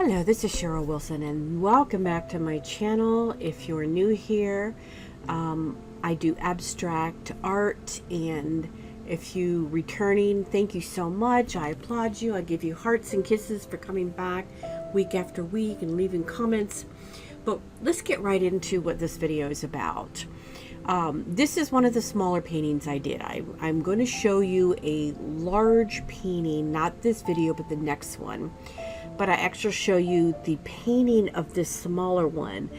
Hello, this is Cheryl Wilson and welcome back to my channel. If you're new here, I do abstract art, and if you returning, thank you so much. I applaud you. I give you hearts and kisses for coming back week after week and leaving comments. But let's get right into what this video is about. This is one of the smaller paintings I did. I'm going to show you a large painting, not this video, but the next one. But I actually show you the painting of this smaller one.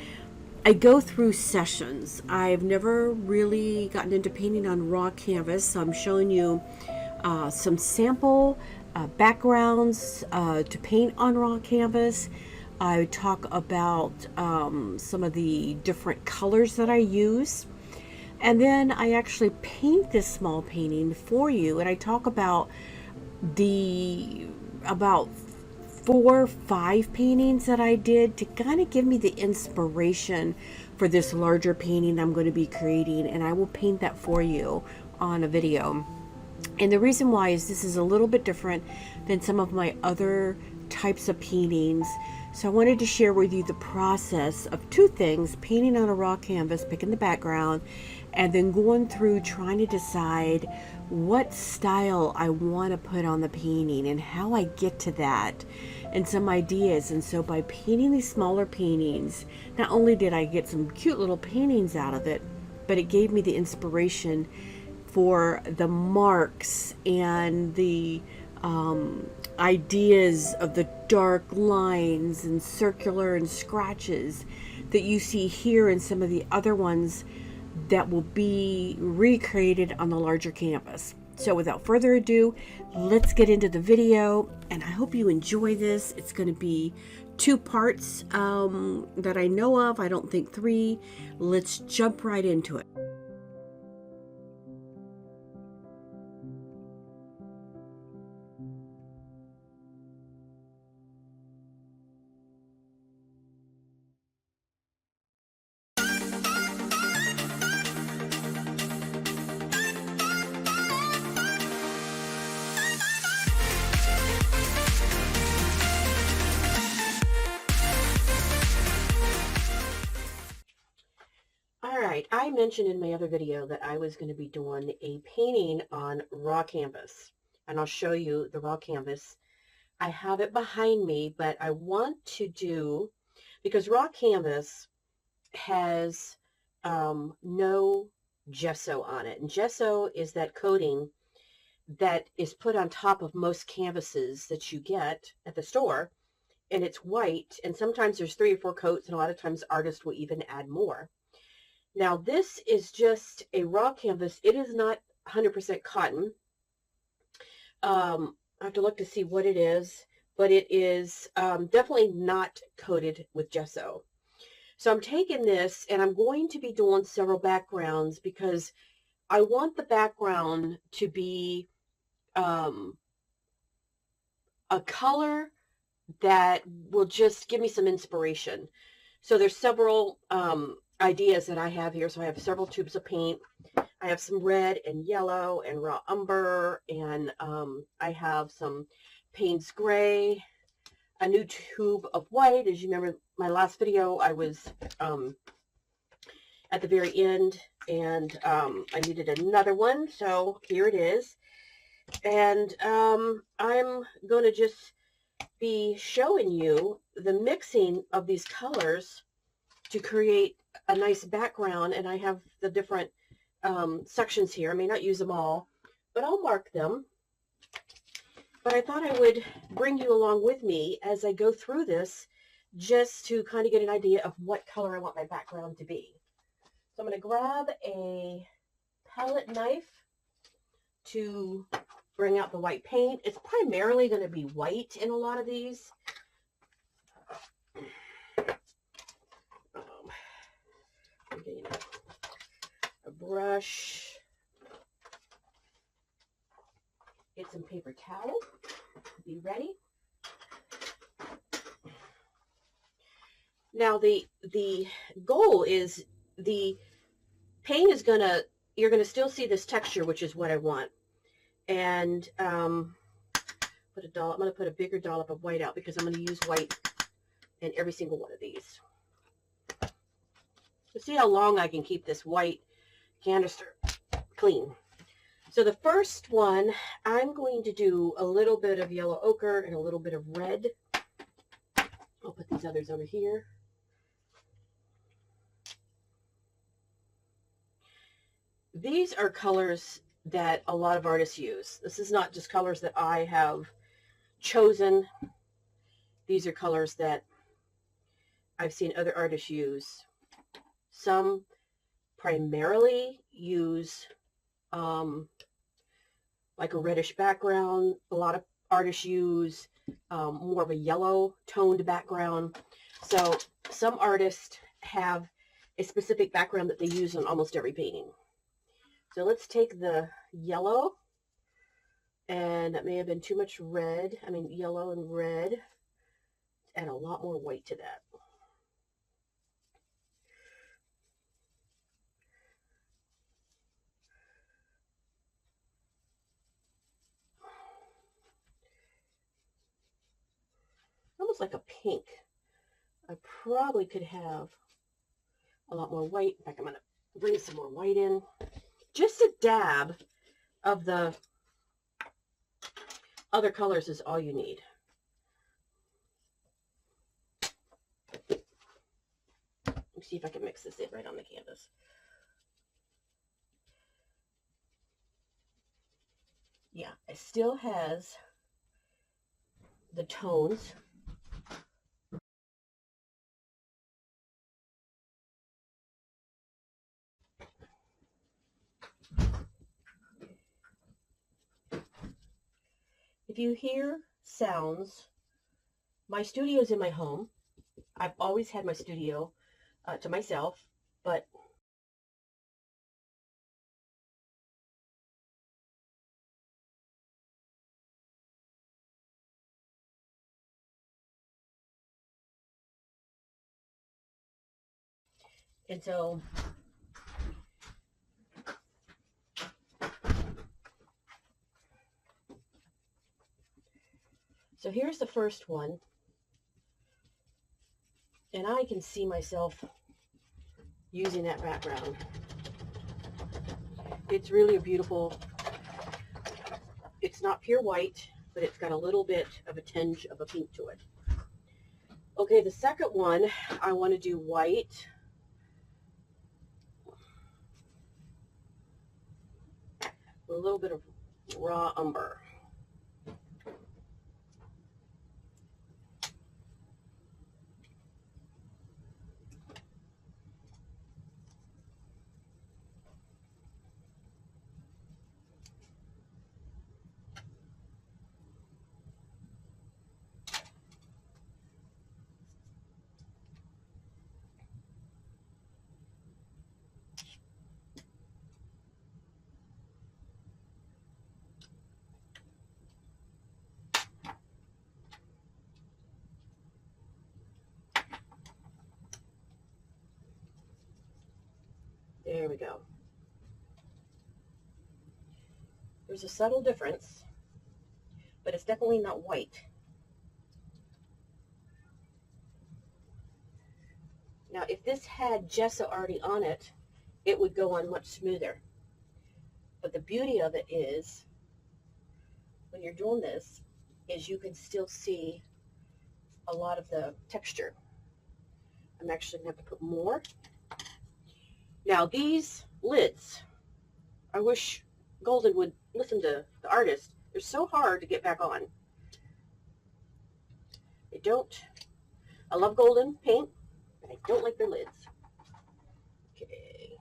I go through sessions. I've never really gotten into painting on raw canvas, so I'm showing you some sample backgrounds to paint on raw canvas. I talk about some of the different colors that I use. And then I actually paint this small painting for you, and I talk about about 4 or 5 paintings that I did to kind of give me the inspiration for this larger painting I'm going to be creating, and I will paint that for you on a video. And the reason why is this is a little bit different than some of my other types of paintings. So I wanted to share with you the process of 2 things: painting on a raw canvas, picking the background, and then going through trying to decide what style I want to put on the painting and how I get to that, and some ideas. And so by painting these smaller paintings, not only did I get some cute little paintings out of it, but it gave me the inspiration for the marks and the ideas of the dark lines and circular and scratches that you see here in some of the other ones that will be recreated on the larger canvas. So without further ado, let's get into the video, and I hope you enjoy this. It's going to be 2 parts that I know of. I don't think 3. Let's jump right into it. Alright, I mentioned in my other video that I was going to be doing a painting on raw canvas, and I'll show you the raw canvas. I have it behind me, but I want to do, because raw canvas has no gesso on it, and gesso is that coating that is put on top of most canvases that you get at the store, and it's white, and sometimes there's 3 or 4 coats, and a lot of times artists will even add more. Now this is just a raw canvas. It is not 100% cotton. I have to look to see what it is, but it is definitely not coated with gesso. So I'm taking this and I'm going to be doing several backgrounds because I want the background to be a color that will just give me some inspiration. So there's several ideas that I have here. So I have several tubes of paint. I have some red and yellow and raw umber, and I have some Payne's gray, a new tube of white. As you remember my last video, I was at the very end, and I needed another one, so here it is. And I'm going to just be showing you the mixing of these colors to create a nice background. And I have the different sections here. I may not use them all, but I'll mark them. But I thought I would bring you along with me as I go through this, just to kind of get an idea of what color I want my background to be. So I'm going to grab a palette knife to bring out the white paint. It's primarily going to be white in a lot of these. I'm getting a brush. Get some paper towel. Be ready. Now the goal is the paint is you're gonna still see this texture, which is what I want. And I'm gonna put a bigger dollop of white out because I'm gonna use white in every single one of these. Let's see how long I can keep this white canister clean. So the first one, I'm going to do a little bit of yellow ochre and a little bit of red. I'll put these others over here. These are colors that a lot of artists use. This is not just colors that I have chosen. These are colors that I've seen other artists use. Some primarily use like a reddish background. A lot of artists use more of a yellow toned background. So some artists have a specific background that they use on almost every painting. So let's take the yellow, and that may have been too much red. I mean, yellow and red. Add a lot more white to that. Almost like a pink. I probably could have a lot more white. In fact, I'm going to bring some more white in. Just a dab of the other colors is all you need. Let me see if I can mix this in right on the canvas. Yeah, it still has the tones. If you hear sounds, my studio's in my home. I've always had my studio to myself, but and so here's the first one, and I can see myself using that background. It's really a beautiful, it's not pure white, but it's got a little bit of a tinge of a pink to it. Okay, the second one, I want to do white. With a little bit of raw umber. There we go. There's a subtle difference, but it's definitely not white. Now, if this had gesso already on it, it would go on much smoother. But the beauty of it is, when you're doing this, is you can still see a lot of the texture. I'm actually going to have to put more. Now, these lids, I wish Golden would listen to the artist. They're so hard to get back on. They don't. I love Golden paint, but I don't like their lids. Okay.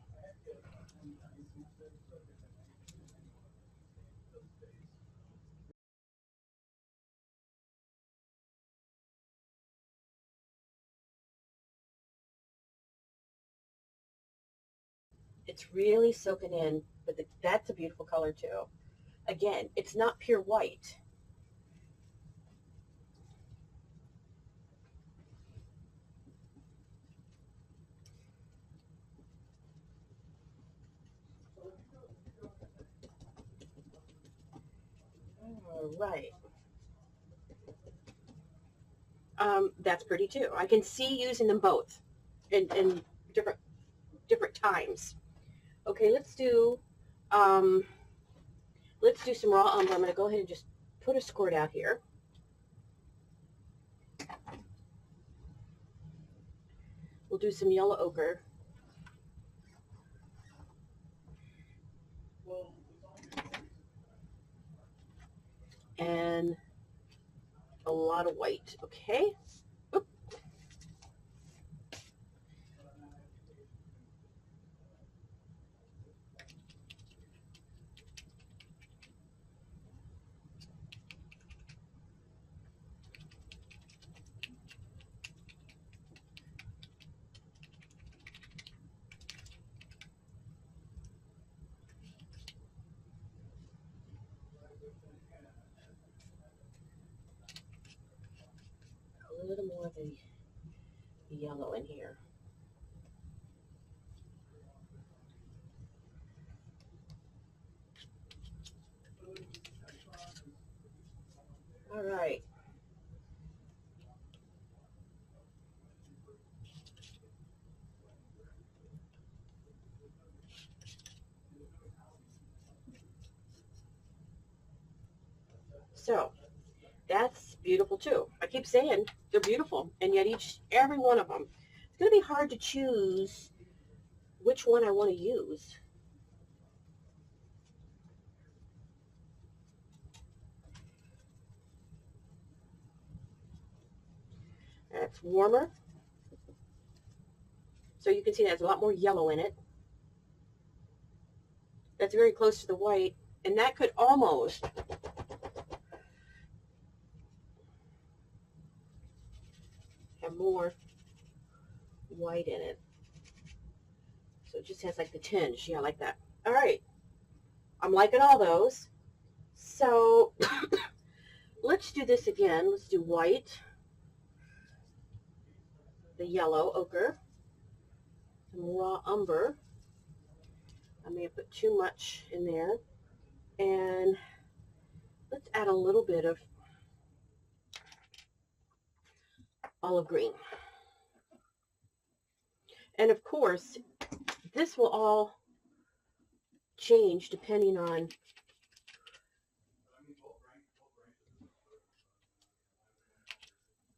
It's really soaking in, but that's a beautiful color too. Again, it's not pure white. All right. that's pretty too. I can see using them both in different times. Okay, let's do some raw umber. I'm going to go ahead and just put a squirt out here. We'll do some yellow ochre. And a lot of white, okay? Oop. A little more of the yellow in here. All right. So that's beautiful too. I keep saying they're beautiful, and yet every one of them, it's going to be hard to choose which one I want to use. That's warmer. So you can see there's a lot more yellow in it. That's very close to the white, and that could almost have more white in it. So it just has like the tinge. Yeah, like that. All right. I'm liking all those. So let's do this again. Let's do white, the yellow ochre, some raw umber. I may have put too much in there. And let's add a little bit of olive green. And of course, this will all change depending on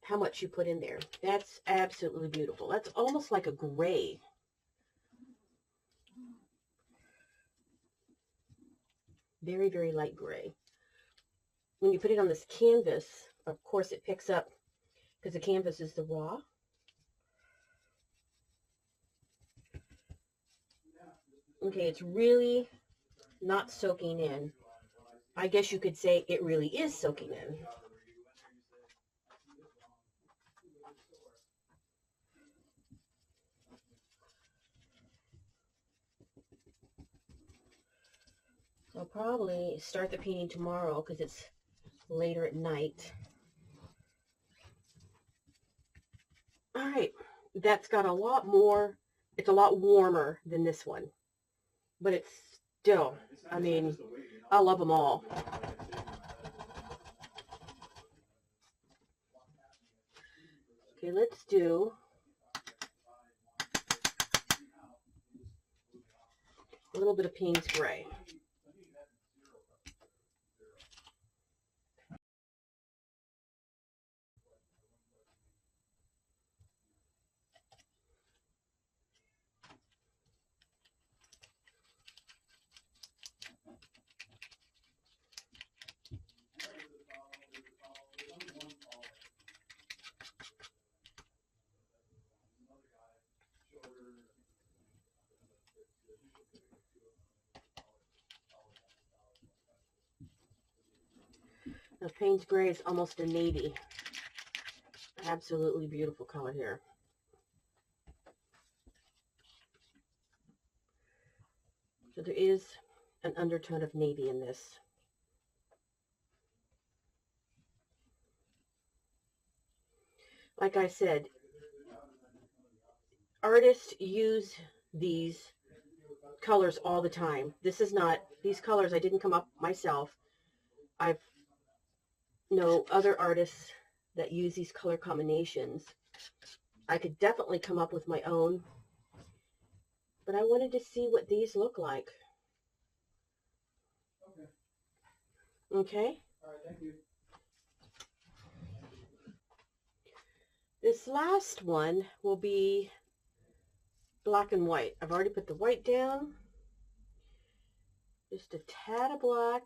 how much you put in there. That's absolutely beautiful. That's almost like a gray. Very, very light gray. When you put it on this canvas, of course it picks up because the canvas is the raw. Okay, it's really not soaking in. I guess you could say it really is soaking in. I'll probably start the painting tomorrow because it's later at night. All right, that's got a lot more, it's a lot warmer than this one, but it's still, I mean, I love them all. Okay, let's do a little bit of Payne's Gray. Now, Payne's Gray is almost a navy. Absolutely beautiful color here. So there is an undertone of navy in this. Like I said, artists use these colors all the time. This is not, these colors I didn't come up myself. I've know other artists that use these color combinations. I could definitely come up with my own, but I wanted to see what these look like. Okay. Okay? All right, thank you. This last one will be black and white. I've already put the white down. Just a tad of black.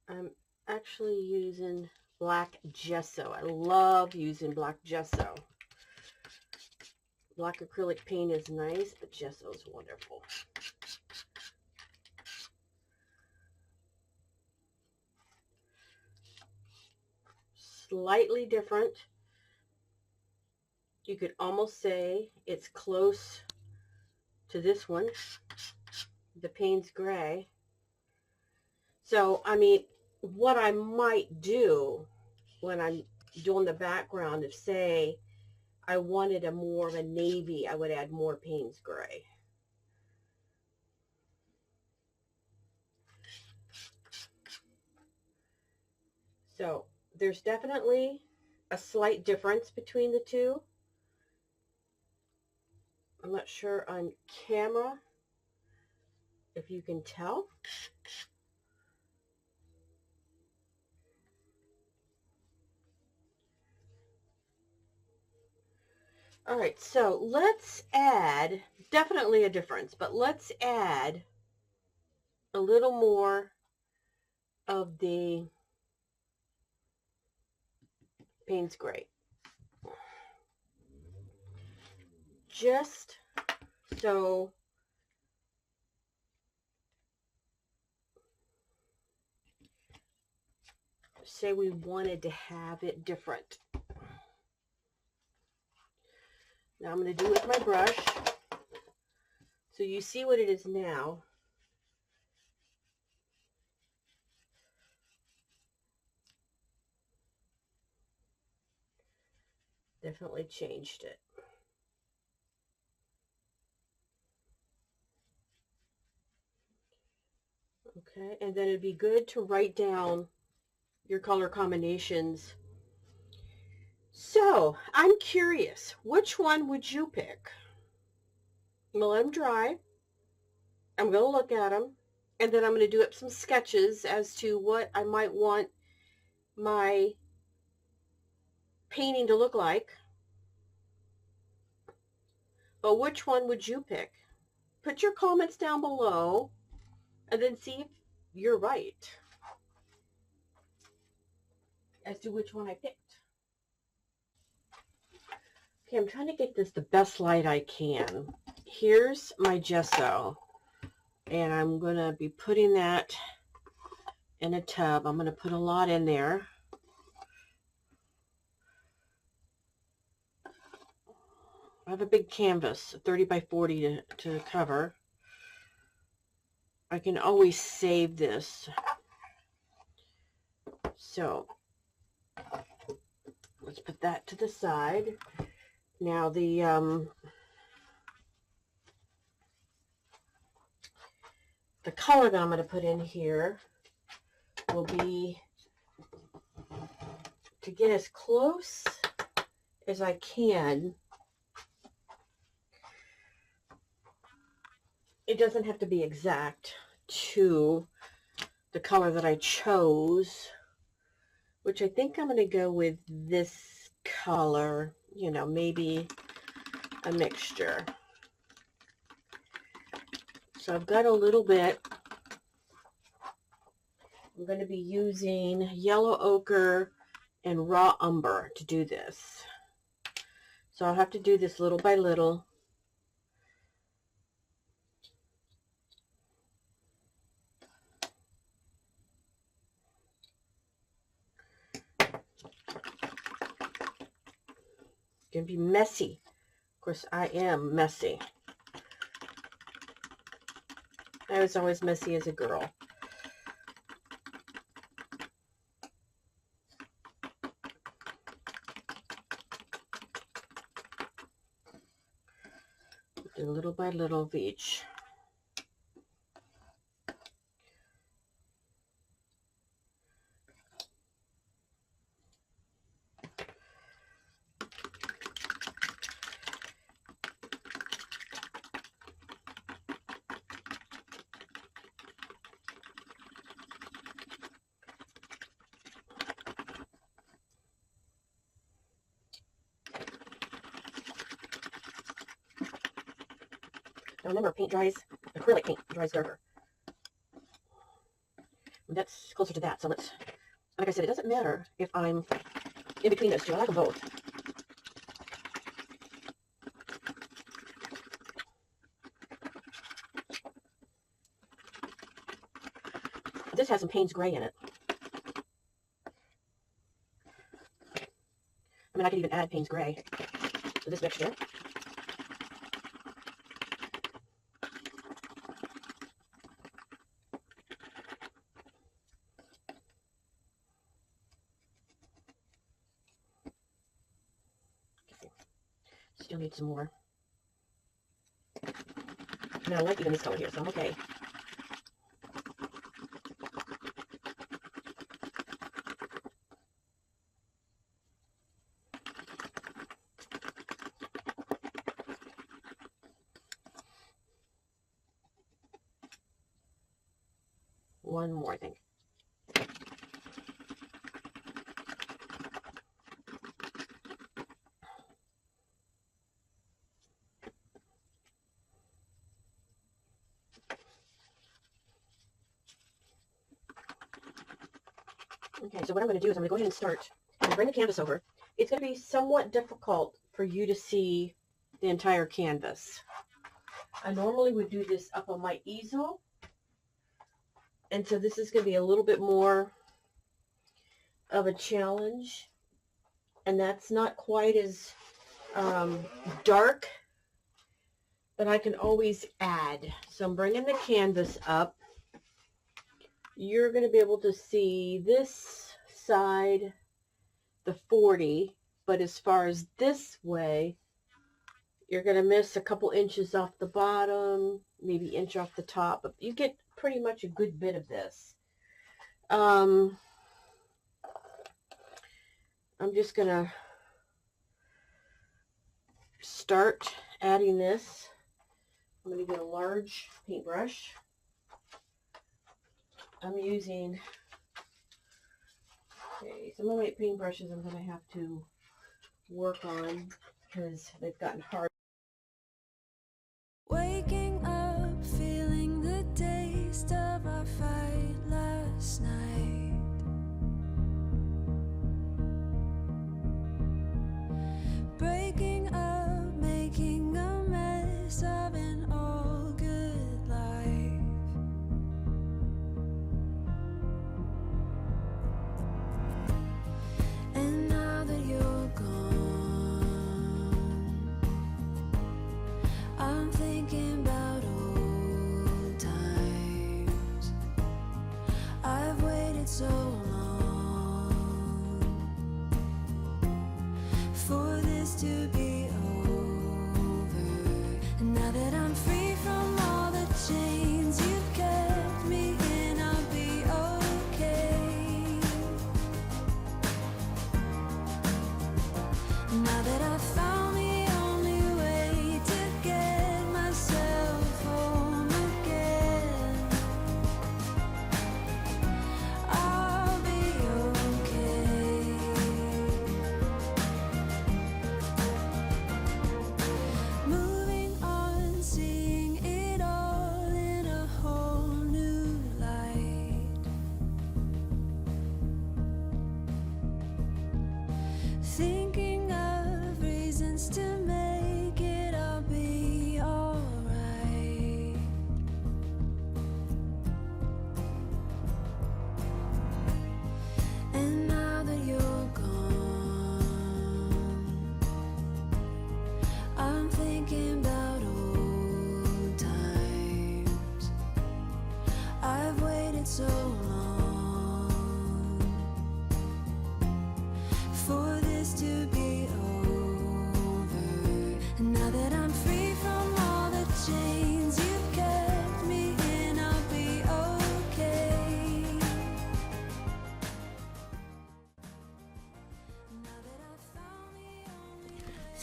I'm actually using black gesso. I love using black gesso. Black acrylic paint is nice, but gesso is wonderful. Slightly different. You could almost say it's close to this one, the Payne's Gray. So, I mean, what I might do when I'm doing the background, if say I wanted a more of a navy, I would add more Payne's Gray. So there's definitely a slight difference between the two. I'm not sure on camera if you can tell. All right, so let's add, definitely a difference, but let's add a little more of the Payne's Gray. Just so say we wanted to have it different. Now I'm going to do it with my brush. So you see what it is now. Definitely changed it. Okay, and then it'd be good to write down your color combinations. So, I'm curious, which one would you pick? I'm going to let them dry. I'm going to look at them, and then I'm going to do up some sketches as to what I might want my painting to look like. But which one would you pick? Put your comments down below, and then see if you're right as to which one I picked. Okay, I'm trying to get this the best light I can. Here's my gesso, and I'm going to be putting that in a tub. I'm going to put a lot in there. I have a big canvas, 30 by 40 to cover. I can always save this. So let's put that to the side. Now the color that I'm going to put in here will be, to get as close as I can. It doesn't have to be exact to the color that I chose, which I think I'm going to go with this color, you know, maybe a mixture. So I've got a little bit. I'm going to be using yellow ochre and raw umber to do this. So I'll have to do this little by little. It's going to be messy. Of course, I am messy. I was always messy as a girl. do little by little of each. Now remember, paint dries, acrylic paint dries darker. And that's closer to that, so let's, like I said, it doesn't matter if I'm in between those two. I like them both. This has some Payne's Gray in it. I mean, I could even add Payne's Gray to this mixture. Still need some more. And I like even this color here, so I'm okay. One more, I think. Okay, so what I'm going to do is I'm going to go ahead and start. I'm going to bring the canvas over. It's going to be somewhat difficult for you to see the entire canvas. I normally would do this up on my easel. And so this is going to be a little bit more of a challenge. And that's not quite as dark, but I can always add. So I'm bringing the canvas up. You're going to be able to see this side, the 40, but as far as this way, you're going to miss a couple inches off the bottom, maybe inch off the top, but you get pretty much a good bit of this. I'm just going to start adding this. I'm going to get a large paintbrush. I'm using, okay, some of my paintbrushes I'm going to have to work on because they've gotten hard. Waking up, feeling the taste of our fight last night. Breaking up, making a mess of an all good life. And now that you're gone, I'm thinking about old times. I've waited so long for this to be over. And now that I'm free from all the chains you've kept me in, I'll be okay. Now that I've found the only way to get myself home again, I'll be okay. Moving on, seeing it all in a whole new light. Thinking of reasons to make it all be alright. And now that you're gone, I'm thinking about old times. I've waited so long for this to be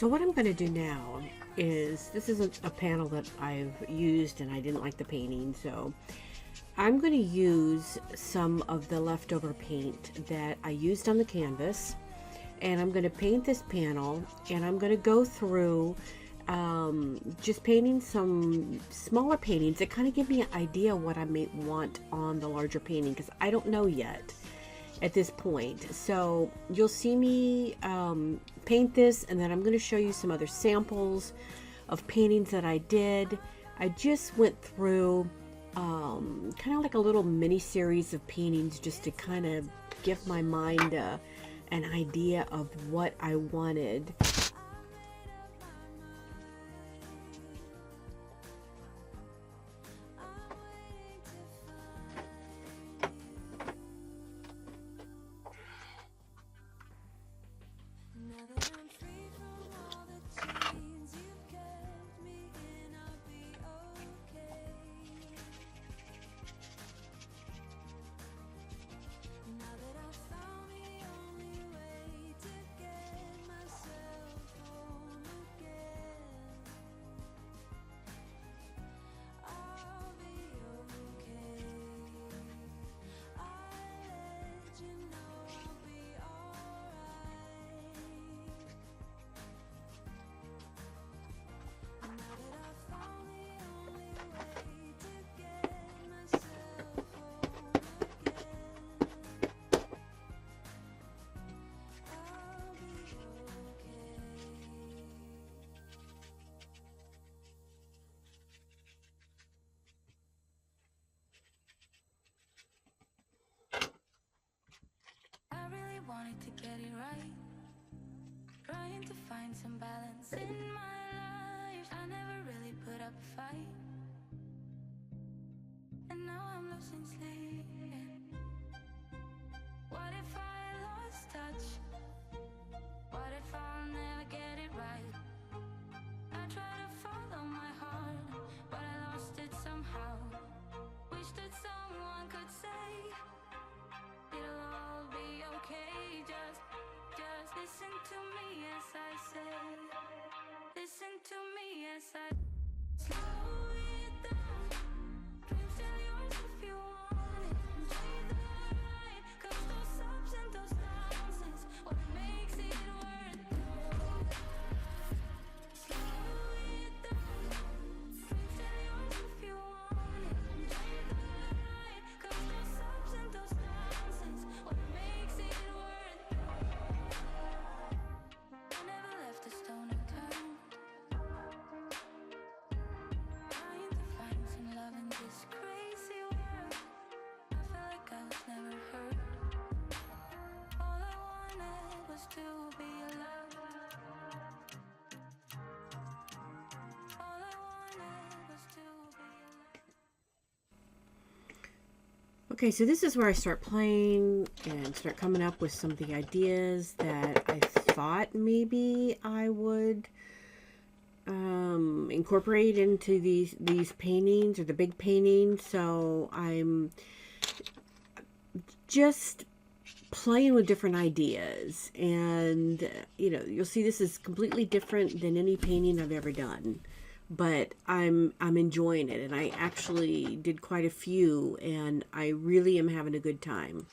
So what I'm going to do now is, this is a panel that I've used and I didn't like the painting, so I'm going to use some of the leftover paint that I used on the canvas, and I'm going to paint this panel, and I'm going to go through just painting some smaller paintings that kind of give me an idea what I may want on the larger painting, because I don't know yet at this point. So you'll see me paint this, and then I'm going to show you some other samples of paintings that I did. I just went through kind of like a little mini series of paintings just to kind of give my mind an idea of what I wanted. Now that I'm free from all the chains you've kept me in, I'll be okay. Now that I've found the only way to get myself home again, I'll be okay. I'll let you know I'll be alright. Now that I've found the only way to get myself home again, I'll be okay. I really wanted to get it right, trying to find some balance in my life. I never really put up a fight, and now I'm losing sleep. What if I lost touch? What if I'll never get it right? I try to follow my heart, but I lost it somehow. Wish that someone could say it'll all be okay. Just listen to me as I say. Listen to me as I slow it down. Dreams are yours if you want it. Enjoy the ride, 'cause those ups and those downs is what makes it worth it. Slow it down. Dreams are yours if you want it. Enjoy the ride, 'cause those ups and those downs is what makes it worth it. I never left a stone unturned, trying to find some love in this crazy world. I felt like I was never heard. All I wanted was to be loved. All I wanted was to be loved. Okay, so this is where I start playing and start coming up with some of the ideas that I thought maybe I would incorporate into these paintings, or the big paintings. So I'm just playing with different ideas, and you'll see this is completely different than any painting I've ever done, but I'm enjoying it, and I actually did quite a few, and I really am having a good time.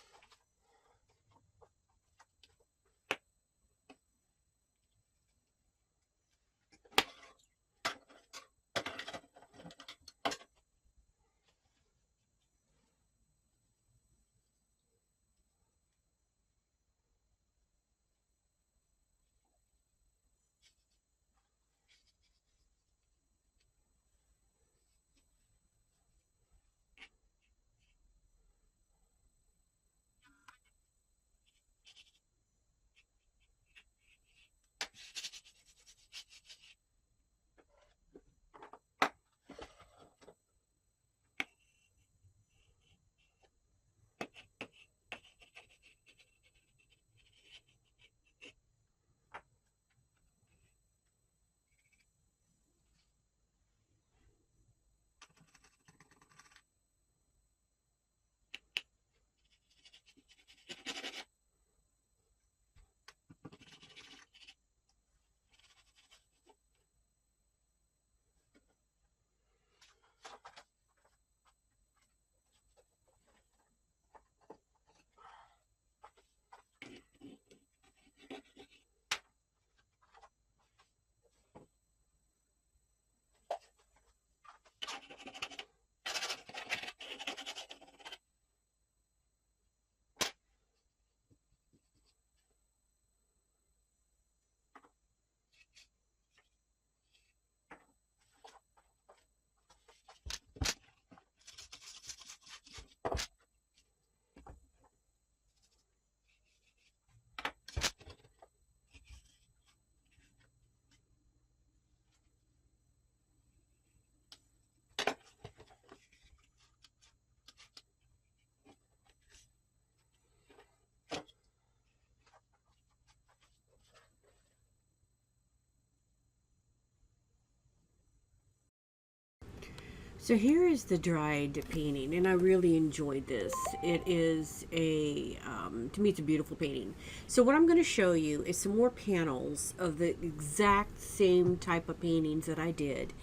So here is the dried painting, and I really enjoyed this. It is to me, it's a beautiful painting. So what I'm going to show you is some more panels of the exact same type of paintings that I did.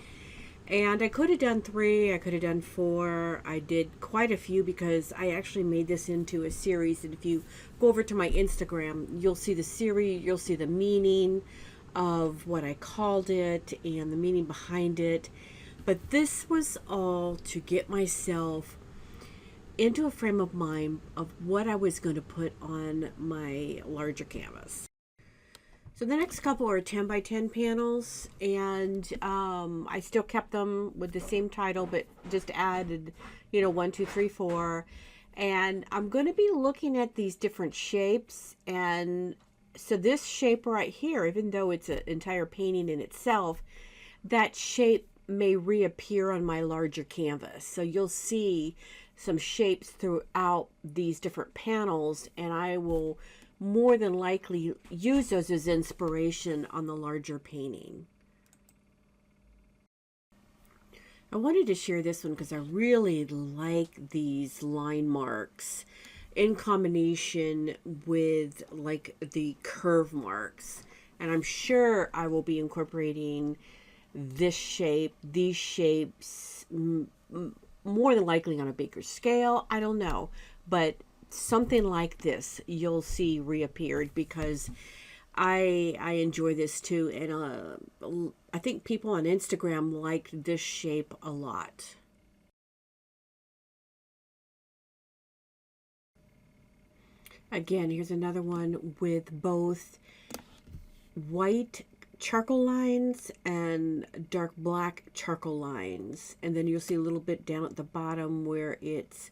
And I could have done 3, I could have done 4. I did quite a few because I actually made this into a series. And if you go over to my Instagram, you'll see the series, you'll see the meaning of what I called it and the meaning behind it. But this was all to get myself into a frame of mind of what I was going to put on my larger canvas. So the next couple are 10 by 10 panels, and I still kept them with the same title, but just added, 1, 2, 3, 4. And I'm going to be looking at these different shapes. And so this shape right here, even though it's an entire painting in itself, that shape may reappear on my larger canvas. So you'll see some shapes throughout these different panels, and I will more than likely use those as inspiration on the larger painting. I wanted to share this one because I really like these line marks in combination with like the curve marks, and I'm sure I will be incorporating this shape, these shapes, more than likely on a bigger scale. I don't know, but something like this you'll see reappeared because I enjoy this too, and I think people on Instagram like this shape a lot. Again, here's another one with both white charcoal lines and dark black charcoal lines, and then you'll see a little bit down at the bottom where it's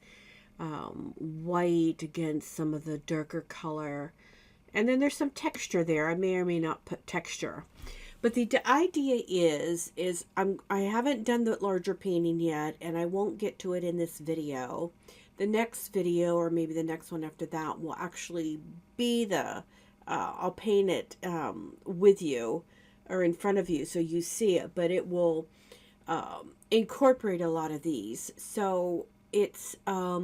white against some of the darker color, and then there's some texture there. I may or may not put texture, but the idea is I haven't done the larger painting yet, and I won't get to it in this video. The next video, or maybe the next one after that, will actually be the I'll paint it with you or in front of you so you see it, but it will incorporate a lot of these. So it's I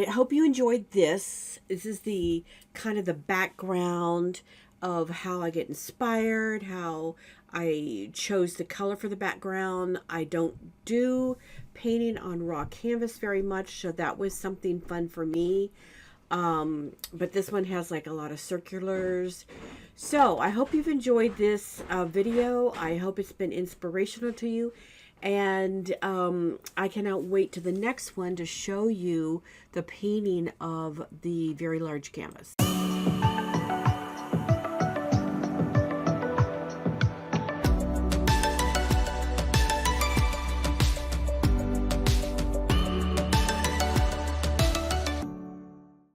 hope you enjoyed this. This is the kind of the background of how I get inspired, how I chose the color for the background. I don't do painting on raw canvas very much, so that was something fun for me. But this one has like a lot of circulars. So I hope you've enjoyed this video. I hope it's been inspirational to you. And I cannot wait to the next one to show you the painting of the very large canvas.